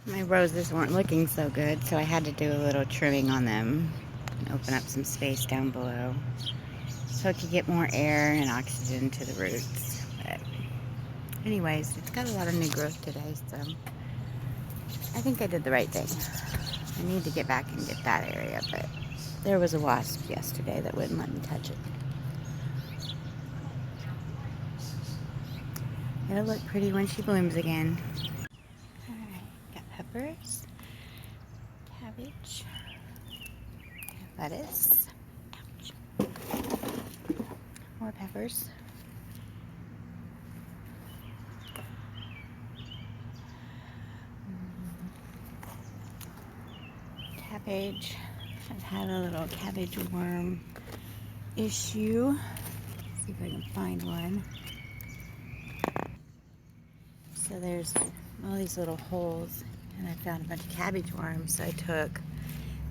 My roses weren't looking so good, so I had to do a little trimming on them and open up some space down below so it could get more air and oxygen to the roots. But anyways, it's got a lot of new growth today, so I think I did the right thing. I need to get back and get that area, but there was a wasp yesterday that wouldn't let me touch it. It'll look pretty when she blooms again. Alright, got peppers, cabbage, lettuce, ouch, more peppers, cabbage. I've had a little cabbage worm issue. See if I can find one. So there's all these little holes, and I found a bunch of cabbage worms. So I took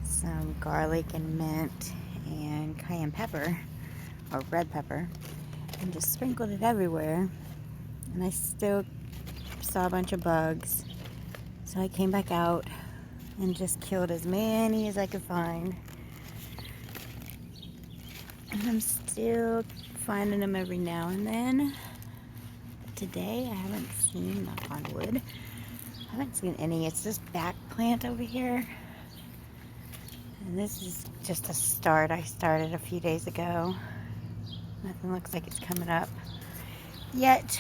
some garlic and mint and cayenne pepper, or red pepper, and just sprinkled it everywhere. And I still saw a bunch of bugs. So I came back out and just killed as many as I could find. And I'm still finding them every now and then. Today I haven't seen, knock on wood, I haven't seen any. It's this back plant over here. And this is just a start. I started a few days ago. Nothing looks like it's coming up yet.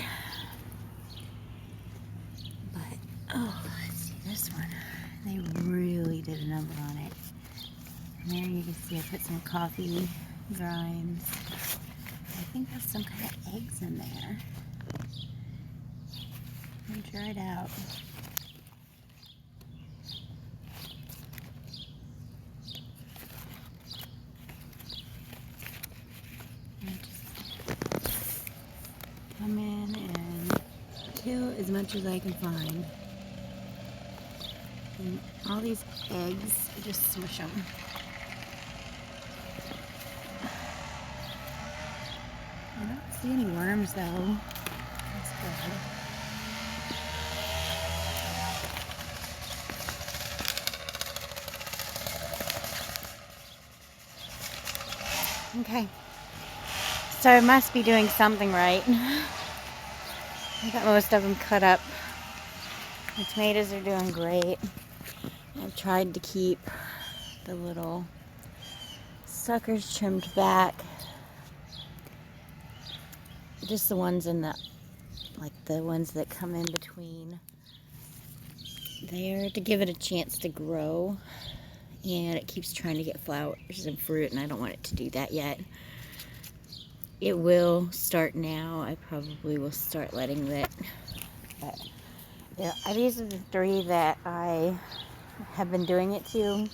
But, oh, let's see this one. They really did a number on it. And there you can see I put some coffee grinds. I think there's some kind of eggs in there. And dried out. And just come in and kill as much as I can find. And all these eggs, just smush them. I don't see any worms though. That's good. Okay, so I must be doing something right. I got most of them cut up. The tomatoes are doing great. I've tried to keep the little suckers trimmed back. Just the ones in the, like the ones that come in between there to give it a chance to grow. And it keeps trying to get flowers and fruit, and I don't want it to do that yet. It will start now. I probably will start letting it. But yeah, these are the 3 that I have been doing it to.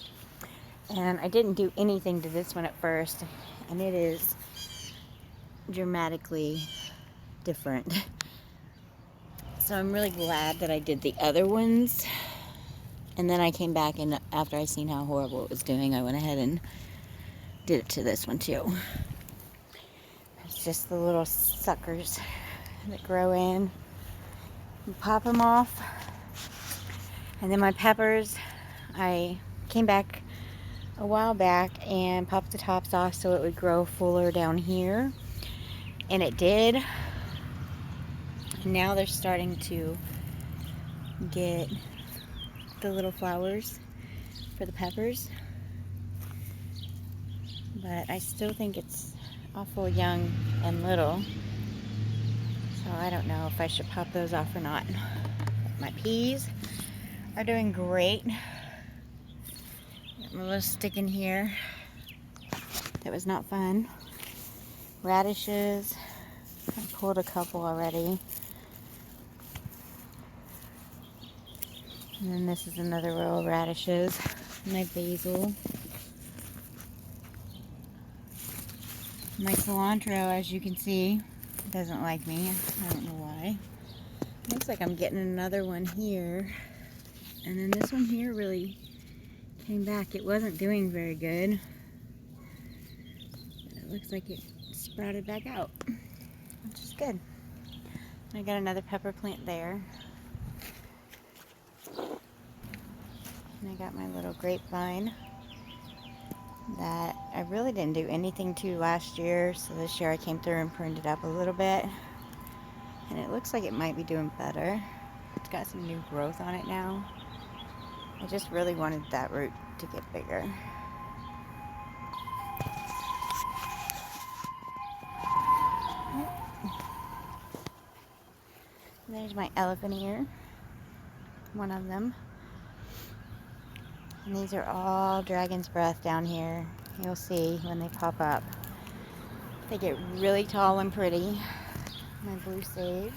And I didn't do anything to this one at first, and it is dramatically different. So I'm really glad that I did the other ones. And then I came back, and after I seen how horrible it was doing, I went ahead and did it to this one too. It's just the little suckers that grow in. You pop them off. And then my peppers, I came back a while back and popped the tops off so it would grow fuller down here. And it did. And now they're starting to get the little flowers for the peppers, but I still think it's awful young and little, so I don't know if I should pop those off or not. My peas are doing great. Got my little stick in here that was not fun. Radishes, I pulled a couple already. And then this is another row of radishes. My basil. My cilantro, as you can see, doesn't like me. I don't know why. Looks like I'm getting another one here. And then this one here really came back. It wasn't doing very good. It looks like it sprouted back out, which is good. I got another pepper plant there. got my little grapevine that I really didn't do anything to last year, so this year I came through and pruned it up a little bit, and it looks like it might be doing better. It's got some new growth on it now. I just really wanted that root to get bigger. There's my elephant ear, one of them. And these are all dragon's breath down here. You'll see when they pop up. They get really tall and pretty. My blue sage.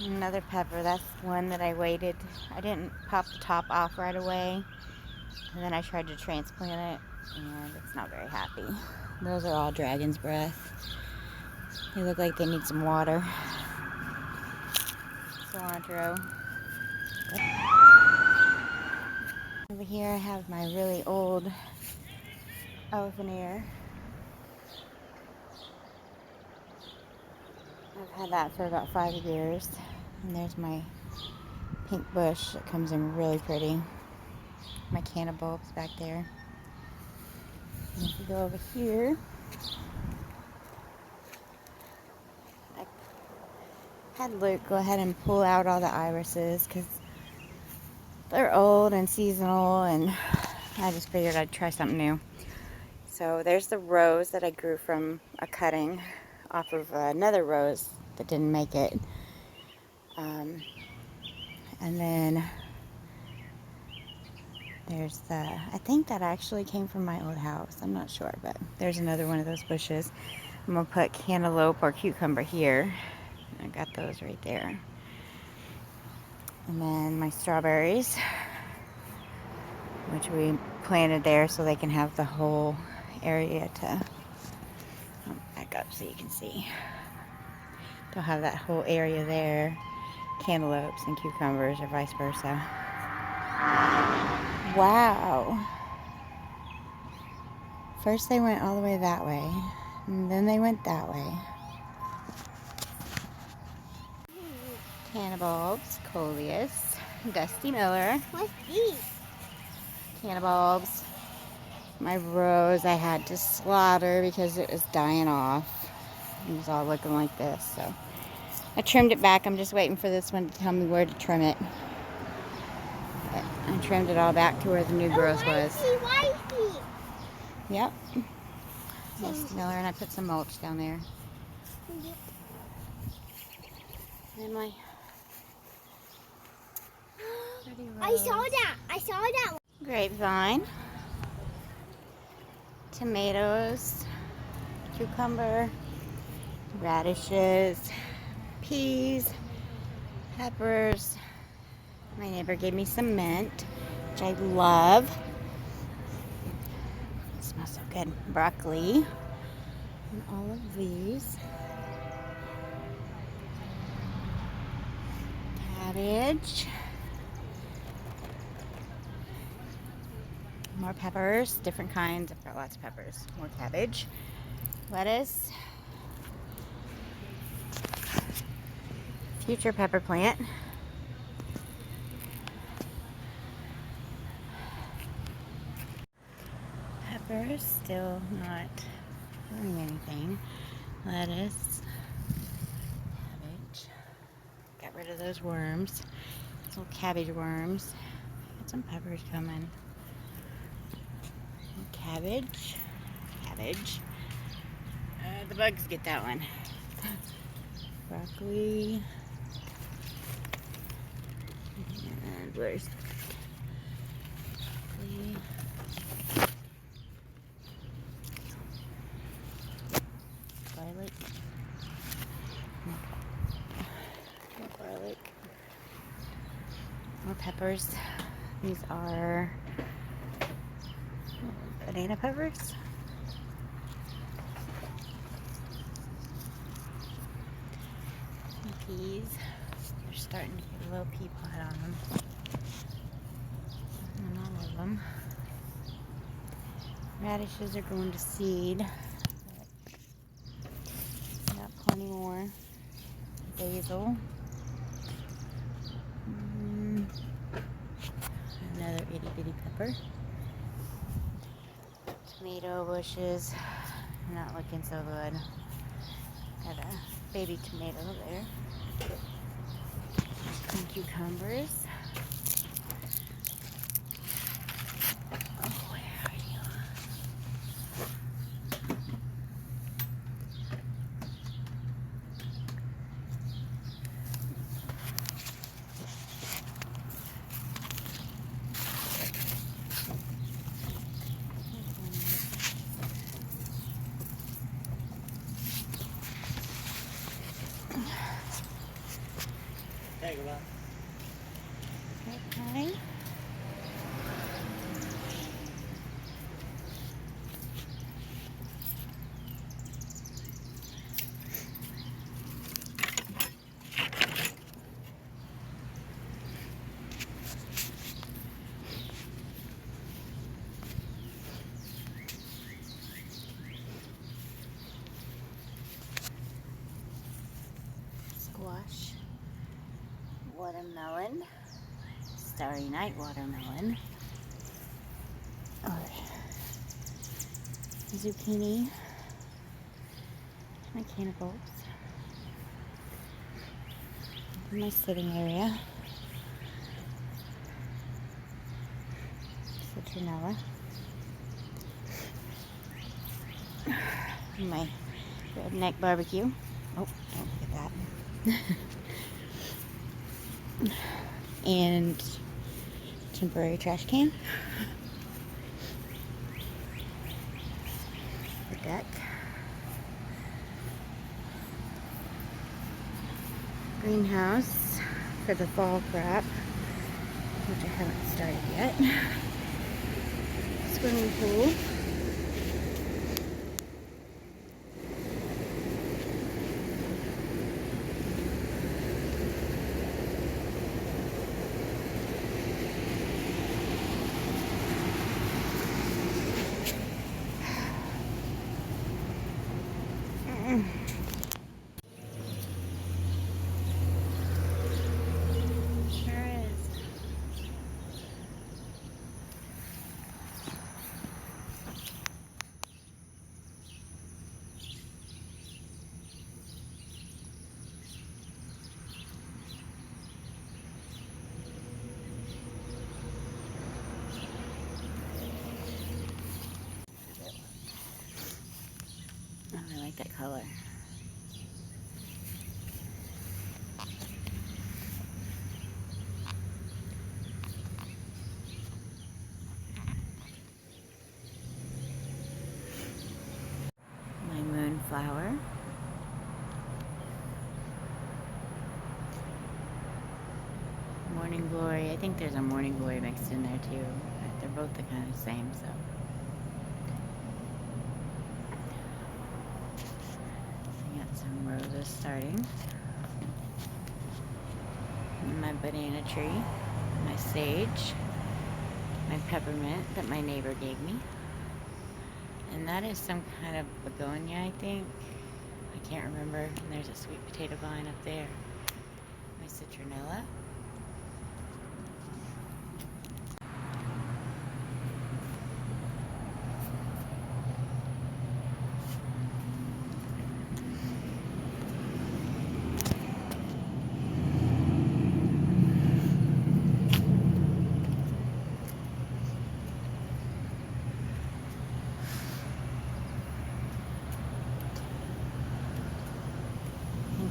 Another pepper. That's one that I waited. I didn't pop the top off right away. And then I tried to transplant it, and it's not very happy. Those are all dragon's breath. They look like they need some water. Cilantro. Over here I have my really old elephant ear. I've had that for about 5 years. And there's my pink bush that comes in really pretty. My canna bulbs back there. And if you go over here, I had Luke go ahead and pull out all the irises because they're old and seasonal, and I just figured I'd try something new. So there's the rose that I grew from a cutting off of another rose that didn't make it. And then there's I think that actually came from my old house. I'm not sure, but there's another one of those bushes. I'm going to put cantaloupe or cucumber here. I got those right there. And then my strawberries, which we planted there so they can have the whole area to back up so you can see. They'll have that whole area there, cantaloupes and cucumbers, or vice versa. Wow. First they went all the way that way, and then they went that way. Cannabulbs, coleus, Dusty Miller. What's these? Cannabulbs. My rose I had to slaughter because it was dying off. It was all looking like this, so I trimmed it back. I'm just waiting for this one to tell me where to trim it. But I trimmed it all back to where the new growth was. Wifey. Yep. Dusty Miller, and I put some mulch down there. Yep. And my I saw that. grapevine, tomatoes, cucumber, radishes, peas, peppers. My neighbor gave me some mint, which I love. It smells so good. Broccoli, and all of these. Cabbage. More peppers, different kinds. I've got lots of peppers. More cabbage. Lettuce. Future pepper plant. Peppers, still not doing anything. Lettuce. Cabbage. Got rid of those worms. Those little cabbage worms. Got some peppers coming. Cabbage. The bugs get that one. Broccoli. And where's broccoli? Garlic. More garlic. More peppers. These are banana peppers. Some peas. They're starting to get a little pea pod on them. Not all of them. Radishes are going to seed. Got plenty more. Basil. baby pepper. Tomato bushes, not looking so good. Got a baby tomato there. Some cucumbers. Oh, where are you? Hey, go on. Okay. Squash. Watermelon. Starry Night watermelon. Or zucchini. My can of bulbs. My sitting area. Citronella. My redneck barbecue. Oh, don't look at that. And temporary trash can. The deck. Greenhouse for the fall crop, which I haven't started yet. Swimming pool. Sure is. Oh, I like that color. My moonflower. Morning glory. I think there's a morning glory mixed in there too. But they're both the kind of same, so. I got some roses starting. And my banana tree. My sage. My peppermint that my neighbor gave me. And that is some kind of begonia, I think. I can't remember. And there's a sweet potato vine up there. My citronella.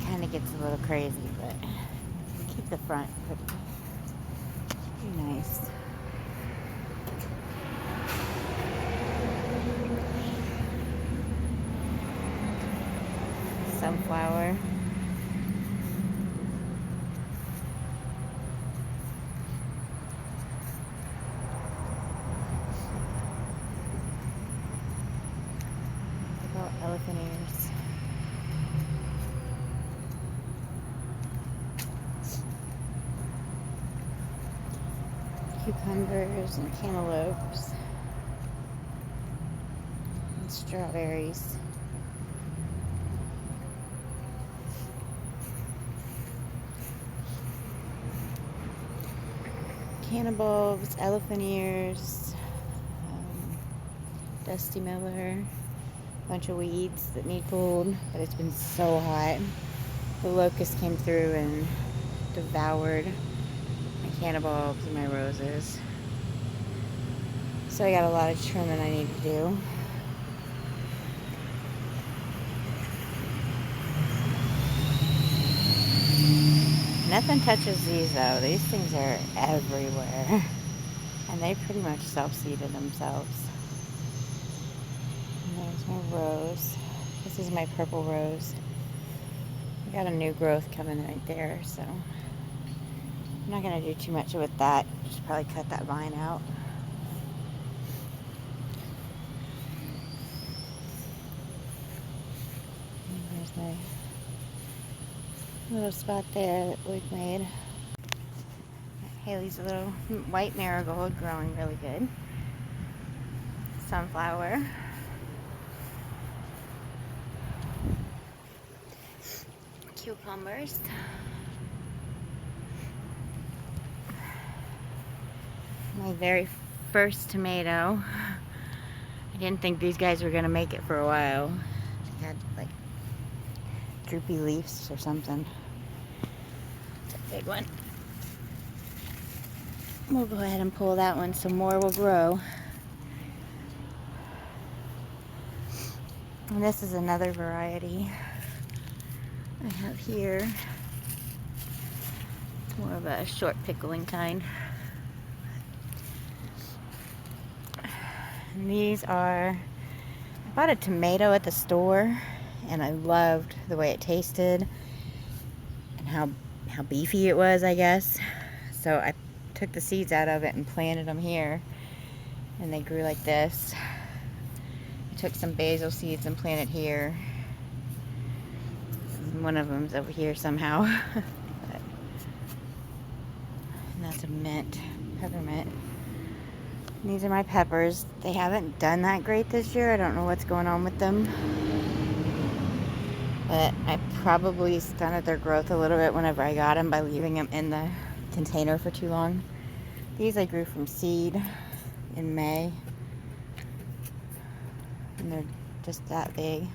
Kind of gets a little crazy, but keep the front pretty nice. Sunflower. What about elephant ears? Cucumbers and cantaloupes and strawberries. canna bulbs, elephant ears, Dusty Miller, bunch of weeds that need pulled, but it's been so hot. The locust came through and devoured my canna bulbs and my roses. So I got a lot of trimming I need to do. Nothing touches these though. These things are everywhere. And they pretty much self-seeded themselves. And there's my rose. This is my purple rose. I got a new growth coming right there, so I'm not gonna do too much with that. Just probably cut that vine out. And there's my little spot there that Luke made. Haley's little white marigold growing really good. Sunflower. Cucumbers. My very first tomato. I didn't think these guys were gonna make it for a while. They had like droopy leaves or something. It's a big one. We'll go ahead and pull that one. Some more will grow. And this is another variety I have here. It's more of a short pickling kind. And these are, I bought a tomato at the store and I loved the way it tasted and how beefy it was, I guess. So I took the seeds out of it and planted them here, and they grew like this. I took some basil seeds and planted here. One of them's over here somehow. And that's a mint, peppermint. And these are my peppers. They haven't done that great this year. I don't know what's going on with them. But I probably stunted their growth a little bit whenever I got them by leaving them in the container for too long. These I grew from seed in May. And they're just that big.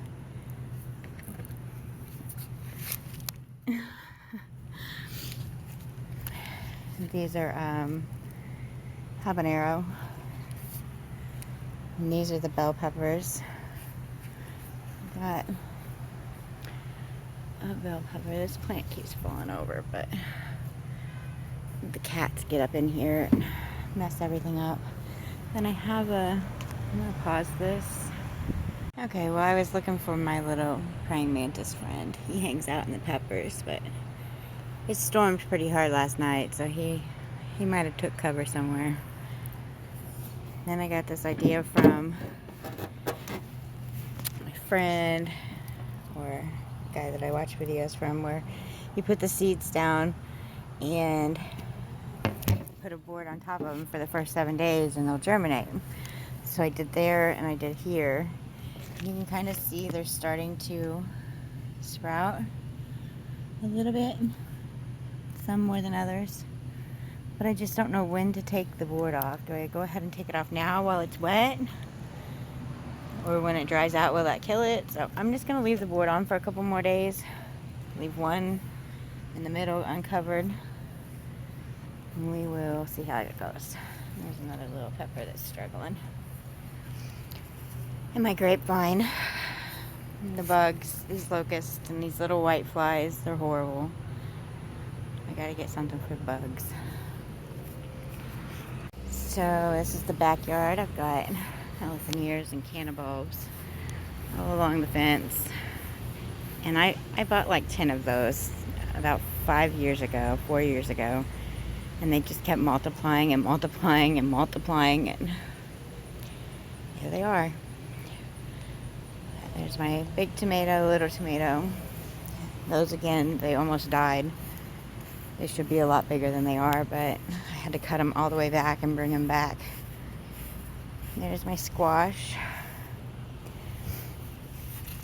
These are habanero. And these are the bell peppers. Got a bell pepper. This plant keeps falling over, but the cats get up in here and mess everything up. Then I have I'm gonna pause this. Okay, well I was looking for my little praying mantis friend. He hangs out in the peppers, but it stormed pretty hard last night, so he might have took cover somewhere. Then I got this idea from my friend, or a guy that I watch videos from, where you put the seeds down and put a board on top of them for the first 7 days and they'll germinate. So I did there and I did here. You can kind of see they're starting to sprout a little bit, some more than others. But I just don't know when to take the board off. Do I go ahead and take it off now while it's wet? Or when it dries out, will that kill it? So I'm just gonna leave the board on for a couple more days. Leave one in the middle uncovered. And we will see how it goes. There's another little pepper that's struggling. And my grapevine. And the bugs, these locusts and these little white flies, they're horrible. I gotta get something for bugs. So this is the backyard. I've got elephant ears and canna bulbs all along the fence. And I bought like 10 of those about 4 years ago. And they just kept multiplying and multiplying and multiplying, and here they are. There's my big tomato, little tomato. Those again, they almost died. They should be a lot bigger than they are, but I had to cut them all the way back and bring them back. There's my squash.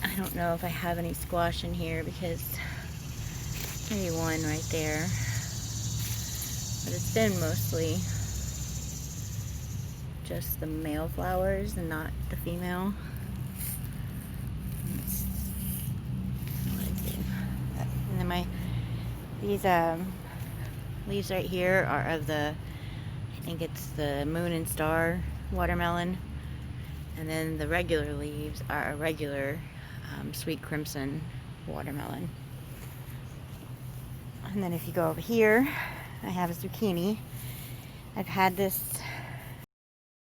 I don't know if I have any squash in here because maybe one right there. But it's been mostly just the male flowers and not the female. That's what I do. And then these leaves right here are of the, I think it's the Moon and Star watermelon. And then the regular leaves are a regular Sweet Crimson watermelon. And then if you go over here, I have a zucchini. I've had this